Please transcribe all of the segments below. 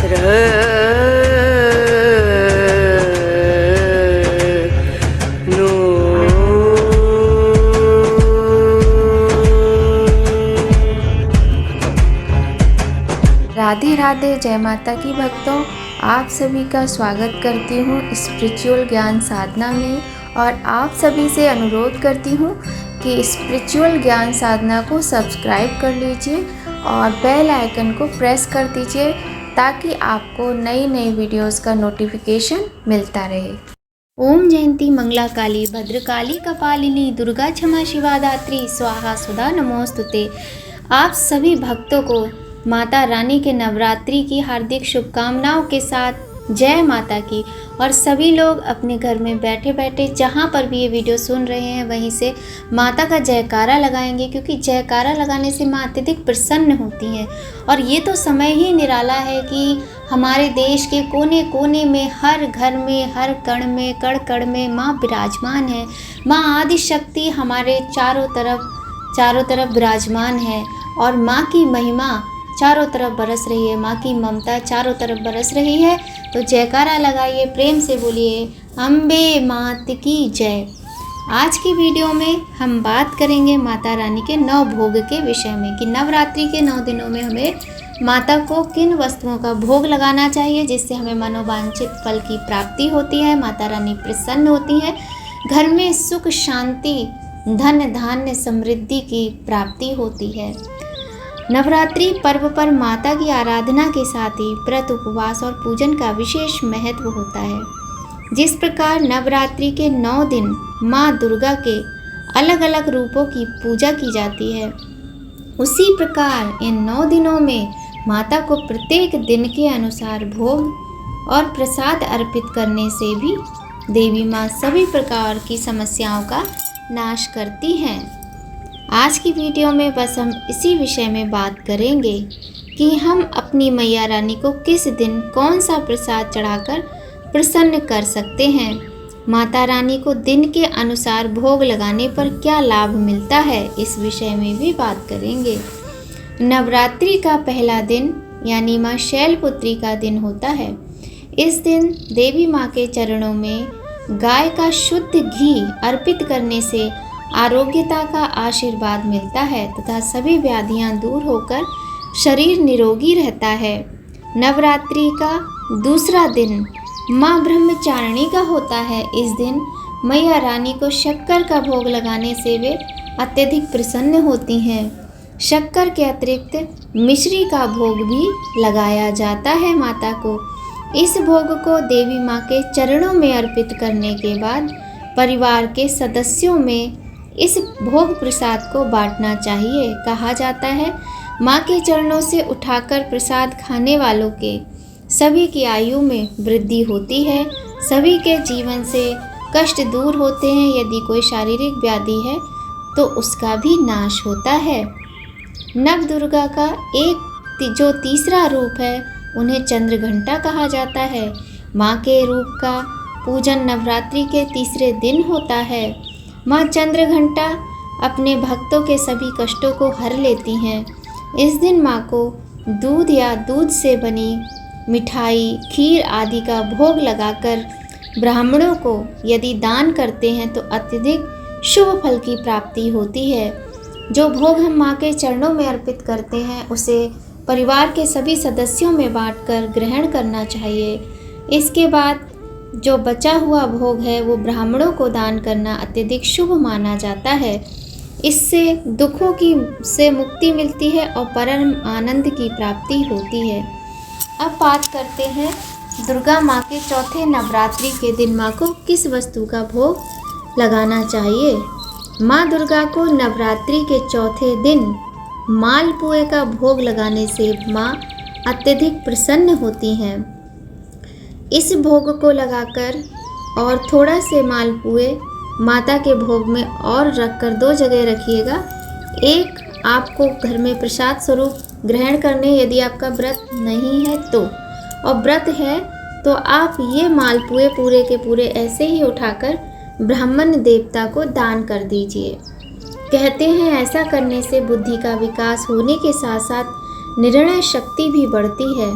राधे राधे, जय माता की भक्तों। आप सभी का स्वागत करती हूँ स्पिरिचुअल ज्ञान साधना में और आप सभी से अनुरोध करती हूँ कि स्पिरिचुअल ज्ञान साधना को सब्सक्राइब कर लीजिए और बेल आइकन को प्रेस कर दीजिए ताकि आपको नई नई वीडियोस का नोटिफिकेशन मिलता रहे। ओम जयंती मंगला काली भद्रकाली कपालिनी दुर्गा क्षमा शिवा दात्री स्वाहा सुधा नमोस्तुते। आप सभी भक्तों को माता रानी के नवरात्रि की हार्दिक शुभकामनाओं के साथ जय माता की। और सभी लोग अपने घर में बैठे बैठे जहाँ पर भी ये वीडियो सुन रहे हैं वहीं से माता का जयकारा लगाएंगे, क्योंकि जयकारा लगाने से माँ अत्यधिक प्रसन्न होती हैं। और ये तो समय ही निराला है कि हमारे देश के कोने कोने में, हर घर में, हर कण में, कण कण में माँ विराजमान है। माँ आदि शक्ति हमारे चारों तरफ विराजमान है और माँ की महिमा चारों तरफ बरस रही है, माँ की ममता चारों तरफ बरस रही है। तो जयकारा लगाइए, प्रेम से बोलिए अम्बे मात की जय। आज की वीडियो में हम बात करेंगे माता रानी के 9 भोग के विषय में कि नवरात्रि के 9 दिनों में हमें माता को किन वस्तुओं का भोग लगाना चाहिए जिससे हमें मनोवांछित फल की प्राप्ति होती है, माता रानी प्रसन्न होती है, घर में सुख शांति धन धान्य समृद्धि की प्राप्ति होती है। नवरात्रि पर्व पर माता की आराधना के साथ ही व्रत उपवास और पूजन का विशेष महत्व होता है। जिस प्रकार नवरात्रि के 9 दिन माँ दुर्गा के अलग अलग रूपों की पूजा की जाती है, उसी प्रकार इन 9 दिनों में माता को प्रत्येक दिन के अनुसार भोग और प्रसाद अर्पित करने से भी देवी माँ सभी प्रकार की समस्याओं का नाश करती हैं। आज की वीडियो में बस हम इसी विषय में बात करेंगे कि हम अपनी मैया रानी को किस दिन कौन सा प्रसाद चढ़ाकर प्रसन्न कर सकते हैं। माता रानी को दिन के अनुसार भोग लगाने पर क्या लाभ मिलता है, इस विषय में भी बात करेंगे। नवरात्रि का पहला दिन यानी माँ शैलपुत्री का दिन होता है। इस दिन देवी माँ के चरणों में गाय का शुद्ध घी अर्पित करने से आरोग्यता का आशीर्वाद मिलता है तथा सभी व्याधियां दूर होकर शरीर निरोगी रहता है। नवरात्रि का दूसरा दिन माँ ब्रह्मचारिणी का होता है। इस दिन मैया रानी को शक्कर का भोग लगाने से वे अत्यधिक प्रसन्न होती हैं। शक्कर के अतिरिक्त मिश्री का भोग भी लगाया जाता है माता को। इस भोग को देवी माँ के चरणों में अर्पित करने के बाद परिवार के सदस्यों में इस भोग प्रसाद को बांटना चाहिए। कहा जाता है माँ के चरणों से उठाकर प्रसाद खाने वालों के सभी की आयु में वृद्धि होती है, सभी के जीवन से कष्ट दूर होते हैं। यदि कोई शारीरिक व्याधि है तो उसका भी नाश होता है। नव दुर्गा का जो तीसरा रूप है उन्हें चंद्र घंटा कहा जाता है। माँ के रूप का पूजन नवरात्रि के तीसरे दिन होता है। माँ चंद्र घंटा अपने भक्तों के सभी कष्टों को हर लेती हैं। इस दिन माँ को दूध या दूध से बनी मिठाई, खीर आदि का भोग लगाकर ब्राह्मणों को यदि दान करते हैं तो अत्यधिक शुभ फल की प्राप्ति होती है। जो भोग हम माँ के चरणों में अर्पित करते हैं उसे परिवार के सभी सदस्यों में बांटकर ग्रहण करना चाहिए। इसके बाद जो बचा हुआ भोग है वो ब्राह्मणों को दान करना अत्यधिक शुभ माना जाता है। इससे दुखों से मुक्ति मिलती है और परम आनंद की प्राप्ति होती है। अब बात करते हैं दुर्गा माँ के चौथे नवरात्रि के दिन माँ को किस वस्तु का भोग लगाना चाहिए। माँ दुर्गा को नवरात्रि के चौथे दिन मालपुए का भोग लगाने से माँ अत्यधिक प्रसन्न होती हैं। इस भोग को लगाकर और थोड़ा से मालपुए माता के भोग में और रखकर 2 जगह रखिएगा। एक आपको घर में प्रसाद स्वरूप ग्रहण करने यदि आपका व्रत नहीं है तो, और व्रत है तो आप ये मालपुए पूरे के पूरे ऐसे ही उठाकर ब्राह्मण देवता को दान कर दीजिए। कहते हैं ऐसा करने से बुद्धि का विकास होने के साथ साथ निर्णय शक्ति भी बढ़ती है।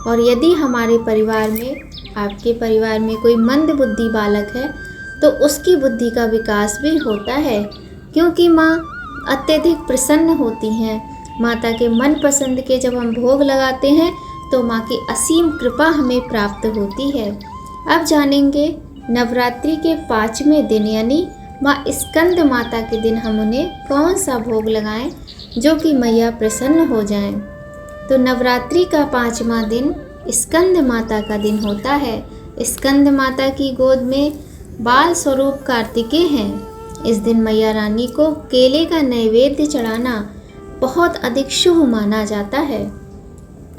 और यदि हमारे परिवार में, आपके परिवार में कोई मंद बुद्धि बालक है तो उसकी बुद्धि का विकास भी होता है, क्योंकि माँ अत्यधिक प्रसन्न होती हैं। माता के मन पसंद के जब हम भोग लगाते हैं तो माँ की असीम कृपा हमें प्राप्त होती है। अब जानेंगे नवरात्रि के 5वें दिन यानी माँ स्कंद माता के दिन हम उन्हें कौन सा भोग लगाएं जो कि मैया प्रसन्न हो जाएं। तो नवरात्रि का 5वां दिन स्कंद माता का दिन होता है। स्कंद माता की गोद में बाल स्वरूप कार्तिकेय हैं। इस दिन मैया रानी को केले का नैवेद्य चढ़ाना बहुत अधिक शुभ माना जाता है।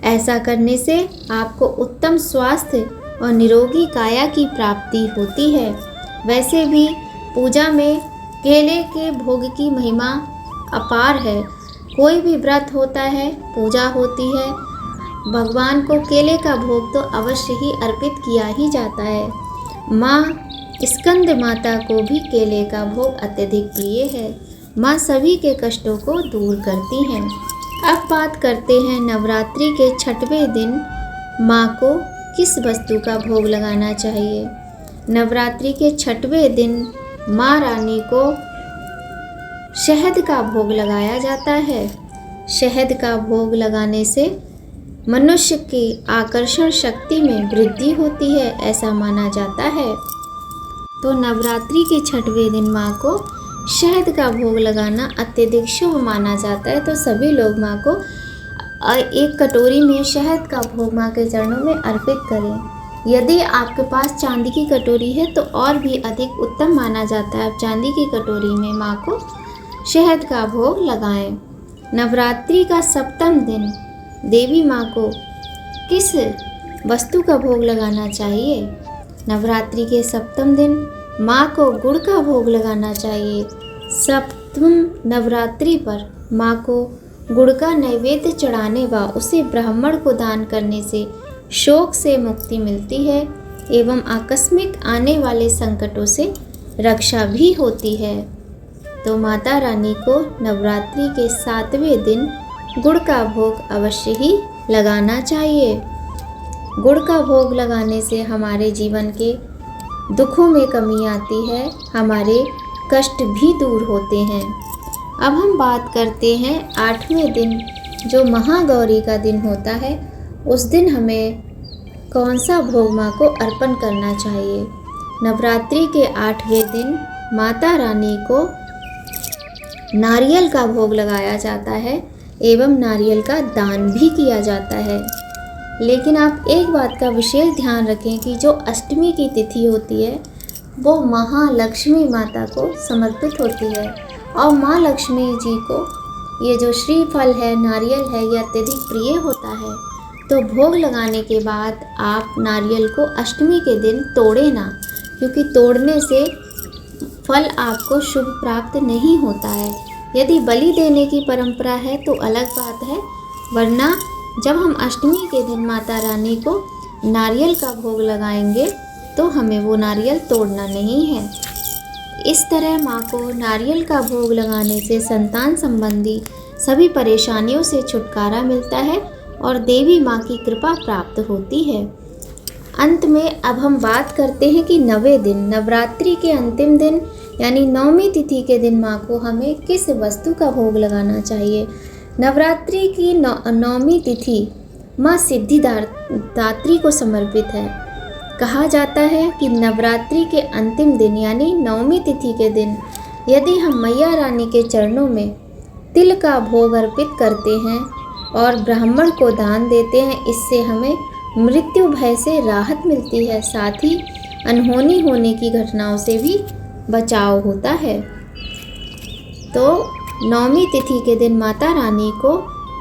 ऐसा करने से आपको उत्तम स्वास्थ्य और निरोगी काया की प्राप्ति होती है। वैसे भी पूजा में केले के भोग की महिमा अपार है। कोई भी व्रत होता है, पूजा होती है, भगवान को केले का भोग तो अवश्य ही अर्पित किया ही जाता है। माँ स्कंद माता को भी केले का भोग अत्यधिक प्रिय है। माँ सभी के कष्टों को दूर करती हैं। अब बात करते हैं नवरात्रि के 6वें दिन माँ को किस वस्तु का भोग लगाना चाहिए। नवरात्रि के 6वें दिन माँ रानी को शहद का भोग लगाया जाता है। शहद का भोग लगाने से मनुष्य की आकर्षण शक्ति में वृद्धि होती है, ऐसा माना जाता है। तो नवरात्रि के 6वें दिन माँ को शहद का भोग लगाना अत्यधिक शुभ माना जाता है। तो सभी लोग माँ को एक कटोरी में शहद का भोग माँ के चरणों में अर्पित करें। यदि आपके पास चांदी की कटोरी है तो और भी अधिक उत्तम माना जाता है। आप चांदी की कटोरी में माँ को शहद का भोग लगाएं। नवरात्रि का 7वां दिन देवी माँ को किस वस्तु का भोग लगाना चाहिए। नवरात्रि के 7वें दिन माँ को गुड़ का भोग लगाना चाहिए। 7वें नवरात्रि पर माँ को गुड़ का नैवेद्य चढ़ाने व उसे ब्राह्मण को दान करने से शोक से मुक्ति मिलती है एवं आकस्मिक आने वाले संकटों से रक्षा भी होती है। तो माता रानी को नवरात्रि के 7वें दिन गुड़ का भोग अवश्य ही लगाना चाहिए। गुड़ का भोग लगाने से हमारे जीवन के दुखों में कमी आती है, हमारे कष्ट भी दूर होते हैं। अब हम बात करते हैं 8वें दिन जो महागौरी का दिन होता है। उस दिन हमें कौन सा भोग माँ को अर्पण करना चाहिए। नवरात्रि के 8वें दिन माता रानी को नारियल का भोग लगाया जाता है एवं नारियल का दान भी किया जाता है। लेकिन आप एक बात का विशेष ध्यान रखें कि जो अष्टमी की तिथि होती है वो महालक्ष्मी माता को समर्पित होती है और माँ लक्ष्मी जी को ये जो श्रीफल है, नारियल है, ये अत्यधिक प्रिय होता है। तो भोग लगाने के बाद आप नारियल को अष्टमी के दिन तोड़े ना, क्योंकि तोड़ने से फल आपको शुभ प्राप्त नहीं होता है। यदि बलि देने की परंपरा है तो अलग बात है, वरना जब हम अष्टमी के दिन माता रानी को नारियल का भोग लगाएंगे तो हमें वो नारियल तोड़ना नहीं है। इस तरह माँ को नारियल का भोग लगाने से संतान संबंधी सभी परेशानियों से छुटकारा मिलता है और देवी माँ की कृपा प्राप्त होती है। अंत में अब हम बात करते हैं कि 9वें दिन, नवरात्रि के अंतिम दिन यानी 9वीं तिथि के दिन माँ को हमें किस वस्तु का भोग लगाना चाहिए। नवरात्रि की 9वीं तिथि माँ सिद्धिदात्री को समर्पित है। कहा जाता है कि नवरात्रि के अंतिम दिन यानी 9वीं तिथि के दिन यदि हम मैया रानी के चरणों में तिल का भोग अर्पित करते हैं और ब्राह्मण को दान देते हैं, इससे हमें मृत्यु भय से राहत मिलती है, साथ ही अनहोनी होने की घटनाओं से भी बचाव होता है। तो 9वीं तिथि के दिन माता रानी को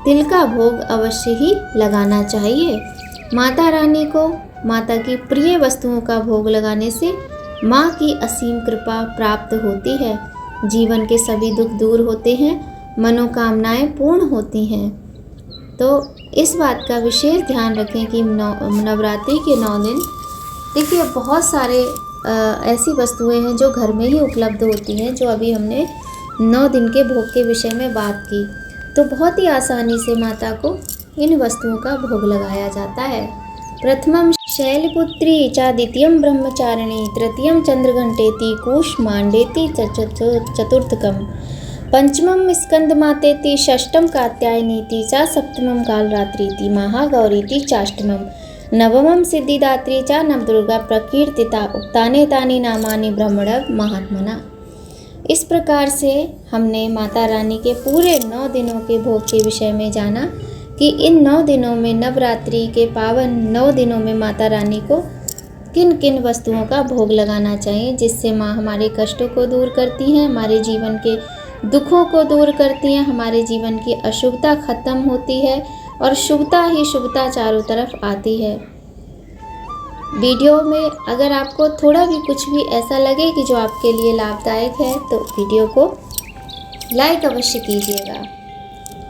तिल का भोग अवश्य ही लगाना चाहिए। माता रानी को माता की प्रिय वस्तुओं का भोग लगाने से माँ की असीम कृपा प्राप्त होती है। जीवन के सभी दुख दूर होते हैं, मनोकामनाएं पूर्ण होती हैं। तो इस बात का विशेष ध्यान रखें कि नवरात्रि के 9 दिन, देखिए बहुत सारे ऐसी वस्तुएं हैं जो घर में ही उपलब्ध होती हैं। जो अभी हमने 9 दिन के भोग के विषय में बात की, तो बहुत ही आसानी से माता को इन वस्तुओं का भोग लगाया जाता है। प्रथमम शैलपुत्री च द्वितीयं ब्रह्मचारिणी तृतीयं चंद्रघंटेति कूष्मांडेति चतुर्थकम पंचमं स्कंदमातेति षष्ठम कात्यायनीति च सप्तमं कालरात्रीति महागौरीति चाष्टमं नवमं सिद्धिदात्री च नवदुर्गा प्रकीर्तिता उक्तानि तानि नामानि ब्रह्मण महात्मना। इस प्रकार से हमने माता रानी के पूरे 9 दिनों के भोग के विषय में जाना कि इन 9 दिनों में, नवरात्रि के पावन 9 दिनों में माता रानी को किन किन वस्तुओं का भोग लगाना चाहिए, जिससे माँ हमारे कष्टों को दूर करती हैं, हमारे जीवन के दुखों को दूर करती हैं, हमारे जीवन की अशुभता खत्म होती है और शुभता ही शुभता चारों तरफ आती है। वीडियो में अगर आपको थोड़ा भी कुछ भी ऐसा लगे कि जो आपके लिए लाभदायक है तो वीडियो को लाइक अवश्य कीजिएगा।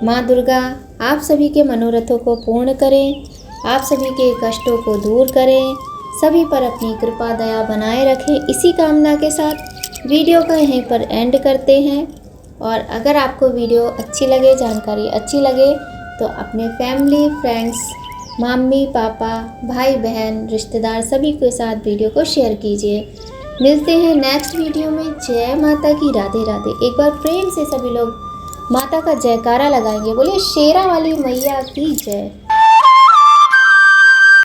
माँ दुर्गा आप सभी के मनोरथों को पूर्ण करें, आप सभी के कष्टों को दूर करें, सभी पर अपनी कृपा दया बनाए रखें। इसी कामना के साथ वीडियो का यहीं पर एंड करते हैं। और अगर आपको वीडियो अच्छी लगे, जानकारी अच्छी लगे तो अपने फैमिली, फ्रेंड्स, मम्मी पापा, भाई बहन, रिश्तेदार सभी के साथ वीडियो को शेयर कीजिए। मिलते हैं नेक्स्ट वीडियो में। जय माता की, राधे राधे। एक बार प्रेम से सभी लोग माता का जयकारा लगाएंगे। बोलिए शेरा वाली मैया की जय।